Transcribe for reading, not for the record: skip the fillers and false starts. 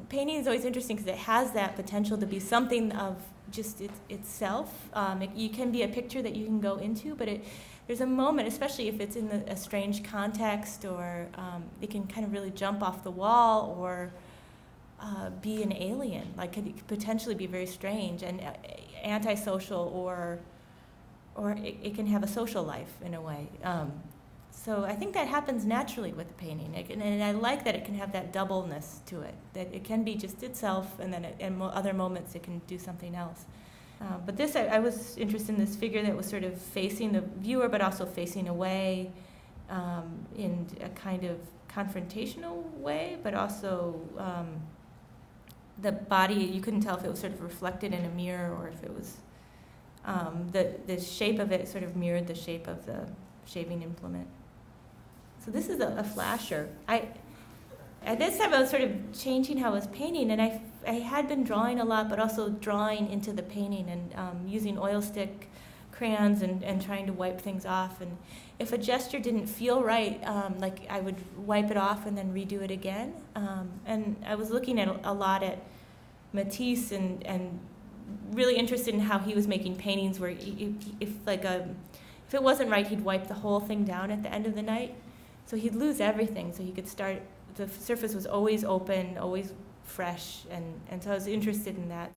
painting is always interesting because it has that potential to be something of just itself. You can be a picture that you can go into, but there's a moment, especially if it's in a strange context, or it can kind of really jump off the wall, or be an alien. Like, could potentially be very strange and antisocial, or it can have a social life in a way. So I think that happens naturally with the painting, and I like that it can have that doubleness to it, that it can be just itself, and then in other moments it can do something else. But this, I was interested in this figure that was sort of facing the viewer, but also facing away in a kind of confrontational way, but also the body, you couldn't tell if it was sort of reflected in a mirror or if it was, the shape of it sort of mirrored the shape of the shaving implement. So this is a flasher. At this time I was sort of changing how I was painting, and I had been drawing a lot, but also drawing into the painting, and using oil stick crayons and trying to wipe things off. And if a gesture didn't feel right, like I would wipe it off and then redo it again. And I was looking at a lot at Matisse and really interested in how he was making paintings where if it wasn't right, he'd wipe the whole thing down at the end of the night. So he'd lose everything, so he could start, the surface was always open, always fresh, and so I was interested in that.